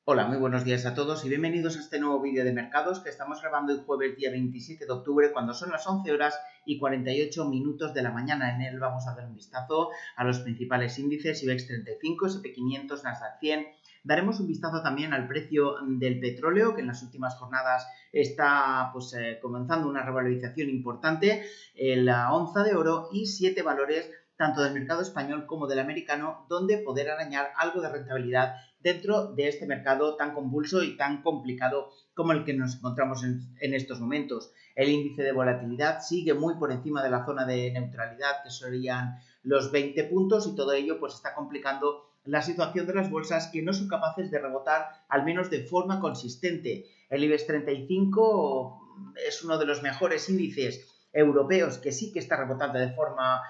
Hola, muy buenos días a todos y bienvenidos a este nuevo vídeo de mercados que estamos grabando el jueves día 27 de octubre cuando son las 11 horas y 48 minutos de la mañana. En él vamos a dar un vistazo a los principales índices IBEX 35, S&P 500, Nasdaq 100. Daremos un vistazo también al precio del petróleo, que en las últimas jornadas está comenzando una revalorización importante, la onza de oro y 7 valores tanto del mercado español como del americano, donde poder arañar algo de rentabilidad dentro de este mercado tan convulso y tan complicado como el que nos encontramos en estos momentos. El índice de volatilidad sigue muy por encima de la zona de neutralidad, que serían los 20 puntos, y todo ello pues está complicando la situación de las bolsas, que no son capaces de rebotar al menos de forma consistente. El IBEX 35 es uno de los mejores índices europeos que sí que está rebotando de forma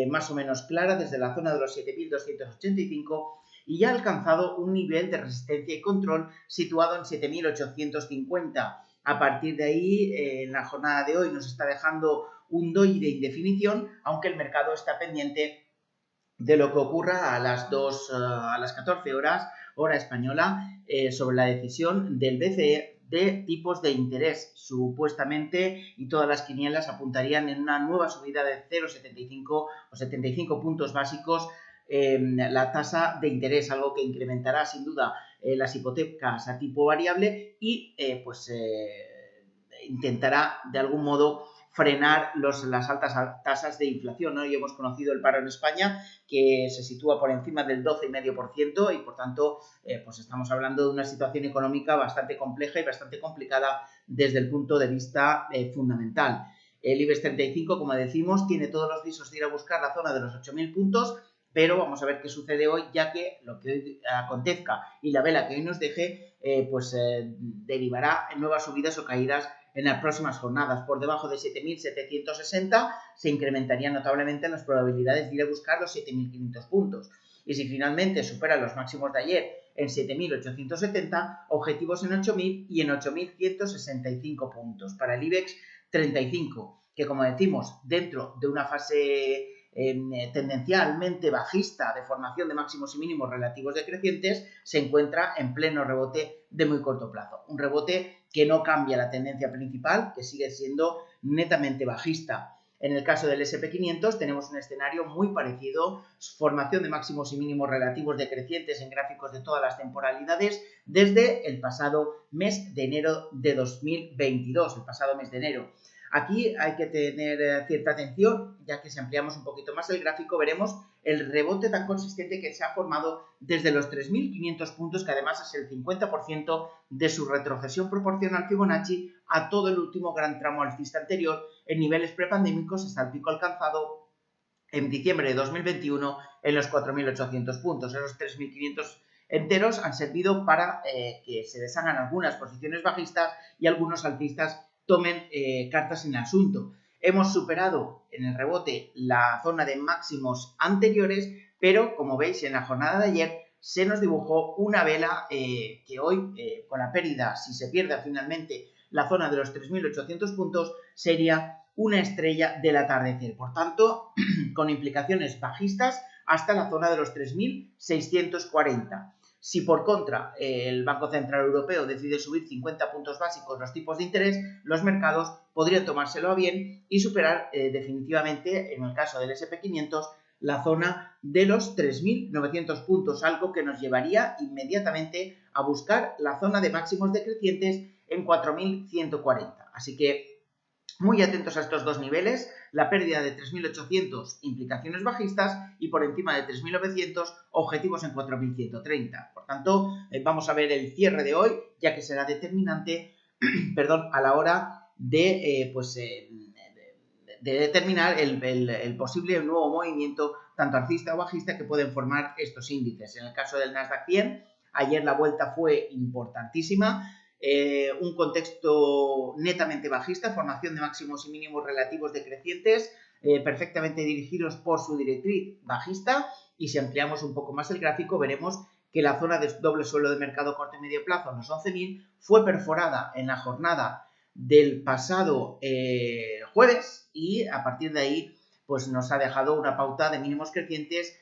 más o menos clara desde la zona de los 7.285 y ya ha alcanzado un nivel de resistencia y control situado en 7.850. A partir de ahí, en la jornada de hoy nos está dejando un DOI de indefinición, aunque el mercado está pendiente de lo que ocurra a las 14 horas, hora española, sobre la decisión del BCE de tipos de interés. Supuestamente, y todas las quinielas apuntarían en una nueva subida de 0,75 o 75 puntos básicos la tasa de interés, algo que incrementará sin duda las hipotecas a tipo variable y intentará de algún modo frenar las altas tasas de inflación, ¿no? Y hemos conocido el paro en España, que se sitúa por encima del 12,5% y por tanto estamos hablando de una situación económica bastante compleja y bastante complicada desde el punto de vista fundamental. El IBEX 35, como decimos, tiene todos los visos de ir a buscar la zona de los 8.000 puntos, pero vamos a ver qué sucede hoy, ya que lo que hoy acontezca y la vela que hoy nos deje derivará en nuevas subidas o caídas en las próximas jornadas. Por debajo de 7.760 se incrementarían notablemente las probabilidades de ir a buscar los 7.500 puntos. Y si finalmente supera los máximos de ayer en 7.870, objetivos en 8.000 y en 8.165 puntos. Para el IBEX 35, que como decimos, dentro de una fase tendencialmente bajista de formación de máximos y mínimos relativos decrecientes, se encuentra en pleno rebote de muy corto plazo. Un rebote que no cambia la tendencia principal, que sigue siendo netamente bajista. En el caso del S&P 500 tenemos un escenario muy parecido, formación de máximos y mínimos relativos decrecientes en gráficos de todas las temporalidades desde el pasado mes de enero de 2022, el pasado mes de enero. Aquí hay que tener cierta atención, ya que si ampliamos un poquito más el gráfico veremos el rebote tan consistente que se ha formado desde los 3.500 puntos, que además es el 50% de su retrocesión proporcional Fibonacci a todo el último gran tramo alcista anterior en niveles prepandémicos hasta el pico alcanzado en diciembre de 2021 en los 4.800 puntos. Esos 3.500 enteros han servido para que se deshagan algunas posiciones bajistas y algunos alcistas tomen cartas en el asunto. Hemos superado en el rebote la zona de máximos anteriores, pero como veis en la jornada de ayer se nos dibujó una vela que hoy, con la pérdida, si se pierde finalmente la zona de los 3.800 puntos, sería una estrella del atardecer. Por tanto, con implicaciones bajistas hasta la zona de los 3.640. Si por contra el Banco Central Europeo decide subir 50 puntos básicos los tipos de interés, los mercados podrían tomárselo a bien y superar definitivamente, en el caso del S&P 500, la zona de los 3.900 puntos, algo que nos llevaría inmediatamente a buscar la zona de máximos decrecientes en 4.140. Así que muy atentos a estos dos niveles, la pérdida de 3.800, implicaciones bajistas, y por encima de 3.900, objetivos en 4.130. Por tanto, vamos a ver el cierre de hoy, ya que será determinante a la hora de determinar el posible nuevo movimiento, tanto alcista o bajista, que pueden formar estos índices. En el caso del Nasdaq 100, ayer la vuelta fue importantísima. Un contexto netamente bajista, formación de máximos y mínimos relativos decrecientes, perfectamente dirigidos por su directriz bajista, y si ampliamos un poco más el gráfico veremos que la zona de doble suelo de mercado corto y medio plazo, los 11.000, fue perforada en la jornada del pasado jueves, y a partir de ahí pues nos ha dejado una pauta de mínimos crecientes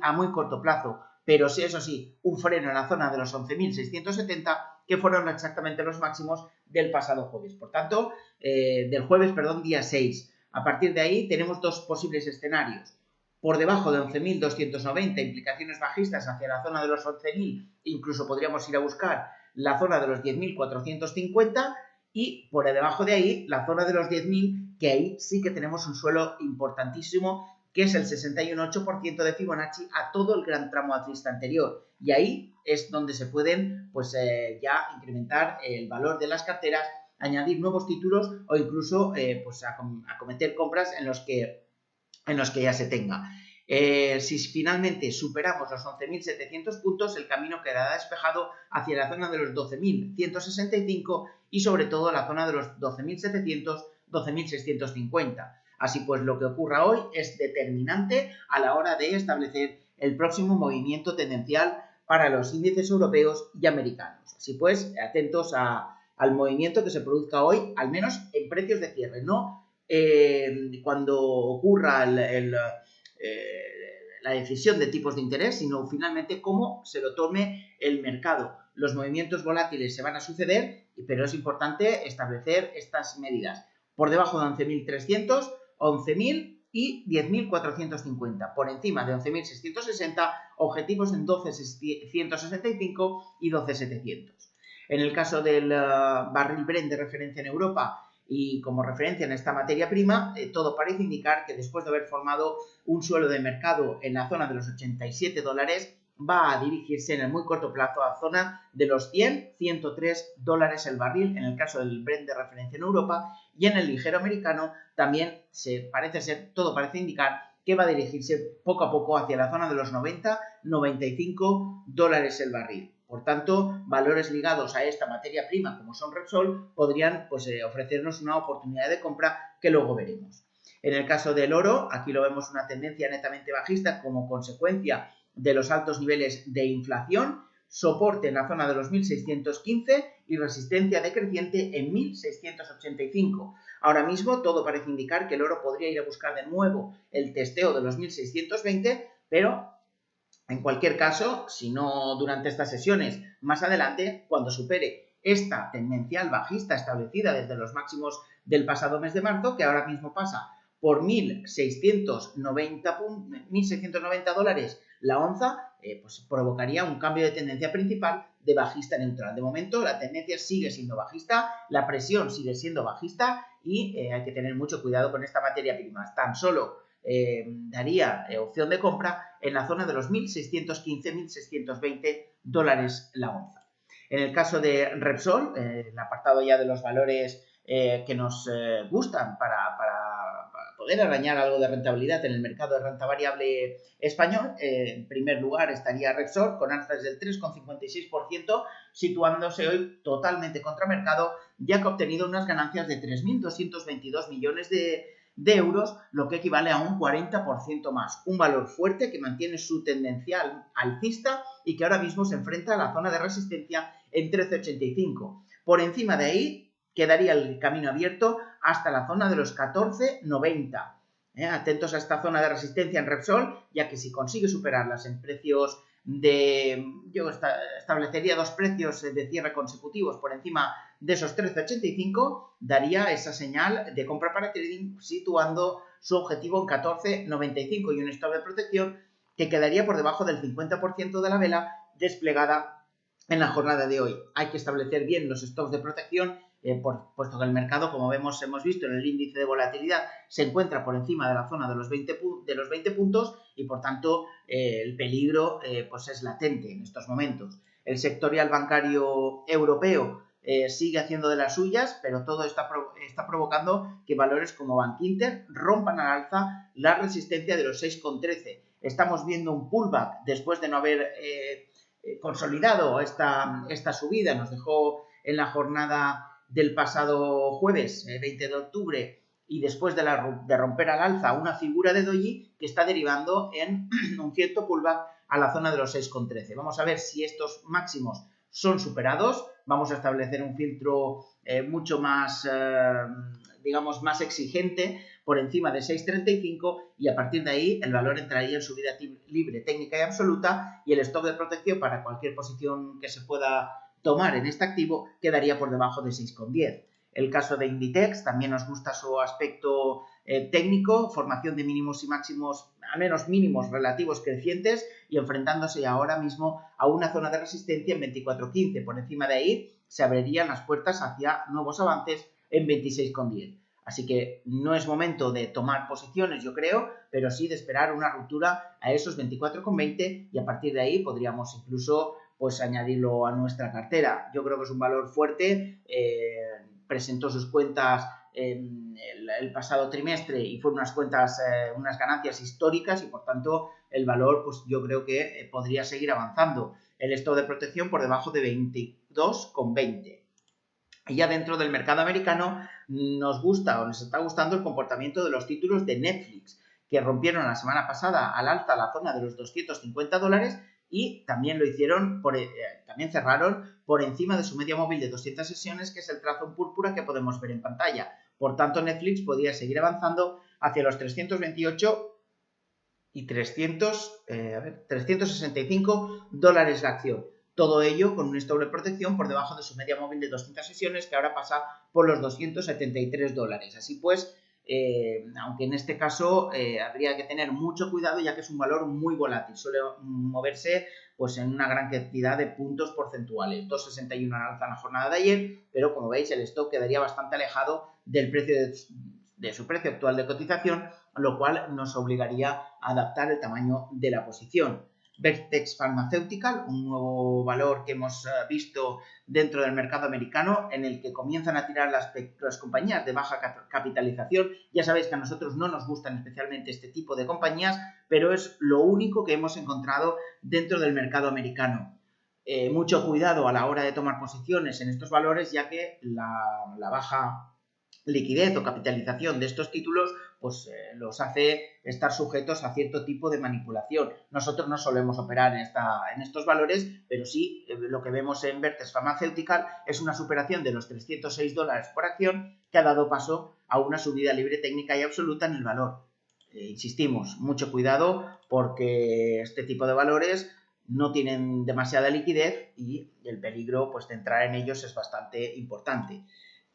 a muy corto plazo. pero sí, eso sí, un freno en la zona de los 11.670, que fueron exactamente los máximos del pasado jueves. Por tanto, del jueves, perdón, día 6. A partir de ahí tenemos dos posibles escenarios. Por debajo de 11.290, implicaciones bajistas hacia la zona de los 11.000, incluso podríamos ir a buscar la zona de los 10.450, y por debajo de ahí la zona de los 10.000, que ahí sí que tenemos un suelo importantísimo, que es el 61,8% de Fibonacci a todo el gran tramo alcista anterior. Y ahí es donde se pueden ya incrementar el valor de las carteras, añadir nuevos títulos o incluso acometer compras en los que ya se tenga. Si finalmente superamos los 11.700 puntos, el camino quedará despejado hacia la zona de los 12.165 y sobre todo la zona de los 12.700, 12.650. Así pues, lo que ocurra hoy es determinante a la hora de establecer el próximo movimiento tendencial para los índices europeos y americanos. Así pues, atentos al movimiento que se produzca hoy, al menos en precios de cierre, no cuando ocurra la decisión de tipos de interés, sino finalmente cómo se lo tome el mercado. Los movimientos volátiles se van a suceder, pero es importante establecer estas medidas. Por debajo de 11.300, 11.000 y 10.450. Por encima de 11.660, objetivos en 12.165 y 12.700. En el caso del barril Brent de referencia en Europa, y como referencia en esta materia prima, todo parece indicar que después de haber formado un suelo de mercado en la zona de los $87, va a dirigirse en el muy corto plazo a la zona de los 103 el barril en el caso del Brent de referencia en Europa, y en el ligero americano también todo parece indicar que va a dirigirse poco a poco hacia la zona de los 90-95 dólares el barril. Por tanto, valores ligados a esta materia prima, como son Repsol, podrían ofrecernos una oportunidad de compra que luego veremos. En el caso del oro, aquí lo vemos una tendencia netamente bajista como consecuencia de los altos niveles de inflación, soporte en la zona de los 1.615 y resistencia decreciente en 1.685. Ahora mismo todo parece indicar que el oro podría ir a buscar de nuevo el testeo de los 1.620, pero en cualquier caso, si no durante estas sesiones, más adelante, cuando supere esta tendencial bajista establecida desde los máximos del pasado mes de marzo, que ahora mismo pasa por 1.690 dólares la onza, pues provocaría un cambio de tendencia principal de bajista neutral. De momento la tendencia sigue siendo bajista, la presión sigue siendo bajista y hay que tener mucho cuidado con esta materia prima. Tan solo daría opción de compra en la zona de los 1.615-1.620 dólares la onza. En el caso de Repsol, el apartado ya de los valores que nos gustan para poder arañar algo de rentabilidad en el mercado de renta variable español, en primer lugar estaría Repsol con alzas del 3,56%, situándose hoy totalmente contra mercado, ya que ha obtenido unas ganancias de 3.222 millones de euros, lo que equivale a un 40% más. Un valor fuerte que mantiene su tendencial alcista y que ahora mismo se enfrenta a la zona de resistencia en 13,85. Por encima de ahí quedaría el camino abierto hasta la zona de los 14,90. Atentos a esta zona de resistencia en Repsol, ya que si consigue superarlas en precios yo establecería dos precios de cierre consecutivos por encima de esos 13,85, daría esa señal de compra para trading, situando su objetivo en 14,95 y un stop de protección que quedaría por debajo del 50% de la vela desplegada en la jornada de hoy. Hay que establecer bien los stops de protección, puesto que el mercado, como hemos visto en el índice de volatilidad, se encuentra por encima de la zona de los 20 puntos y, por tanto, el peligro es latente en estos momentos. El sectorial bancario europeo sigue haciendo de las suyas, pero todo está provocando que valores como Bankinter rompan al alza la resistencia de los 6,13. Estamos viendo un pullback después de no haber consolidado esta subida. Nos dejó en la jornada del pasado jueves, 20 de octubre, y después de romper al alza una figura de doji que está derivando en un cierto pullback a la zona de los 6,13. Vamos a ver si estos máximos son superados. Vamos a establecer un filtro mucho más digamos, más exigente por encima de 6,35 y a partir de ahí el valor entraría en subida libre técnica y absoluta y el stop de protección para cualquier posición que se pueda tomar en este activo quedaría por debajo de 6,10. El caso de Inditex también nos gusta su aspecto técnico, formación de mínimos y máximos, al menos mínimos relativos crecientes y enfrentándose ahora mismo a una zona de resistencia en 24,15. Por encima de ahí se abrirían las puertas hacia nuevos avances en 26,10. Así que no es momento de tomar posiciones, yo creo, pero sí de esperar una ruptura a esos 24,20 y a partir de ahí podríamos incluso pues añadirlo a nuestra cartera. Yo creo que es un valor fuerte, presentó sus cuentas el pasado trimestre y fueron unas cuentas, unas ganancias históricas y por tanto el valor pues yo creo que podría seguir avanzando. El stop de protección por debajo de 22,20. Y ya dentro del mercado americano nos gusta o nos está gustando el comportamiento de los títulos de Netflix, que rompieron la semana pasada al alza la zona de los $250 y también lo hicieron, también cerraron por encima de su media móvil de 200 sesiones, que es el trazo en púrpura que podemos ver en pantalla. Por tanto, Netflix podría seguir avanzando hacia los 328 y $365 la acción. Todo ello con un stop de protección por debajo de su media móvil de 200 sesiones, que ahora pasa por los $273. Así pues, aunque en este caso habría que tener mucho cuidado, ya que es un valor muy volátil, suele moverse pues en una gran cantidad de puntos porcentuales, 2,61 al alza en la jornada de ayer, pero como veis el stop quedaría bastante alejado del precio de su precio actual de cotización, lo cual nos obligaría a adaptar el tamaño de la posición. Vertex Pharmaceutical, un nuevo valor que hemos visto dentro del mercado americano, en el que comienzan a tirar las compañías de baja capitalización. Ya sabéis que a nosotros no nos gustan especialmente este tipo de compañías, pero es lo único que hemos encontrado dentro del mercado americano. Mucho cuidado a la hora de tomar posiciones en estos valores, ya que la baja liquidez o capitalización de estos títulos pues los hace estar sujetos a cierto tipo de manipulación. Nosotros no solemos operar en estos valores, pero sí lo que vemos en Vertex Pharmaceutical es una superación de los $306 por acción que ha dado paso a una subida libre técnica y absoluta en el valor. Insistimos, mucho cuidado porque este tipo de valores no tienen demasiada liquidez y el peligro pues, de entrar en ellos es bastante importante.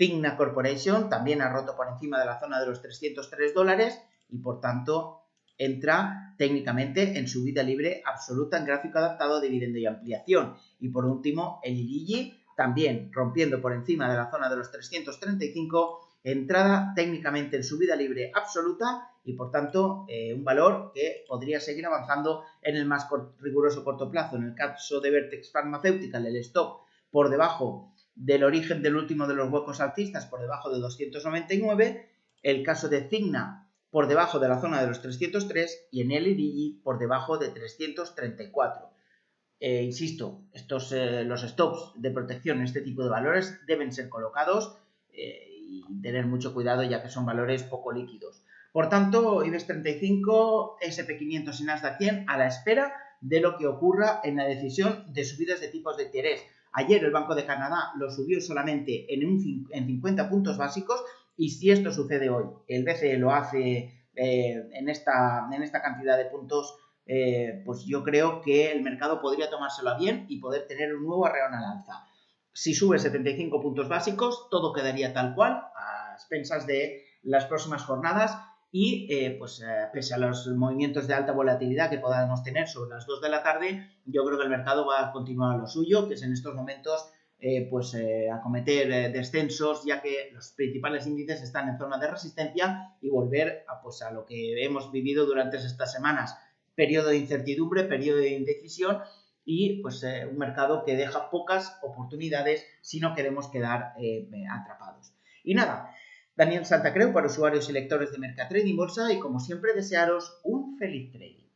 Cigna Corporation también ha roto por encima de la zona de los $303 y por tanto entra técnicamente en subida libre absoluta en gráfico adaptado, dividendo y ampliación. Y por último, el IRIGI también rompiendo por encima de la zona de los 335, entrada técnicamente en subida libre absoluta y por tanto un valor que podría seguir avanzando en el más riguroso corto plazo. En el caso de Vertex Pharmaceutical, el stop por debajo del origen del último de los huecos alcistas por debajo de 299, el caso de Cigna por debajo de la zona de los 303 y en el IRIGI por debajo de 334. Insisto, los stops de protección en este tipo de valores deben ser colocados y tener mucho cuidado ya que son valores poco líquidos. Por tanto, IBEX 35, SP500 y Nasdaq 100 a la espera de lo que ocurra en la decisión de subidas de tipos de interés. Ayer el Banco de Canadá lo subió solamente en 50 puntos básicos y si esto sucede hoy, el BCE lo hace en esta cantidad de puntos, pues yo creo que el mercado podría tomárselo a bien y poder tener un nuevo arreón al alza. Si sube 75 puntos básicos, todo quedaría tal cual, a expensas de las próximas jornadas y pese a los movimientos de alta volatilidad que podamos tener sobre las 2 de la tarde, yo creo que el mercado va a continuar a lo suyo, que es en estos momentos acometer descensos, ya que los principales índices están en zona de resistencia y volver a lo que hemos vivido durante estas semanas, periodo de incertidumbre, periodo de indecisión y un mercado que deja pocas oportunidades si no queremos quedar atrapados. Y nada, Daniel Santacreu para usuarios y lectores de Mercatrading Bolsa y como siempre desearos un feliz trading.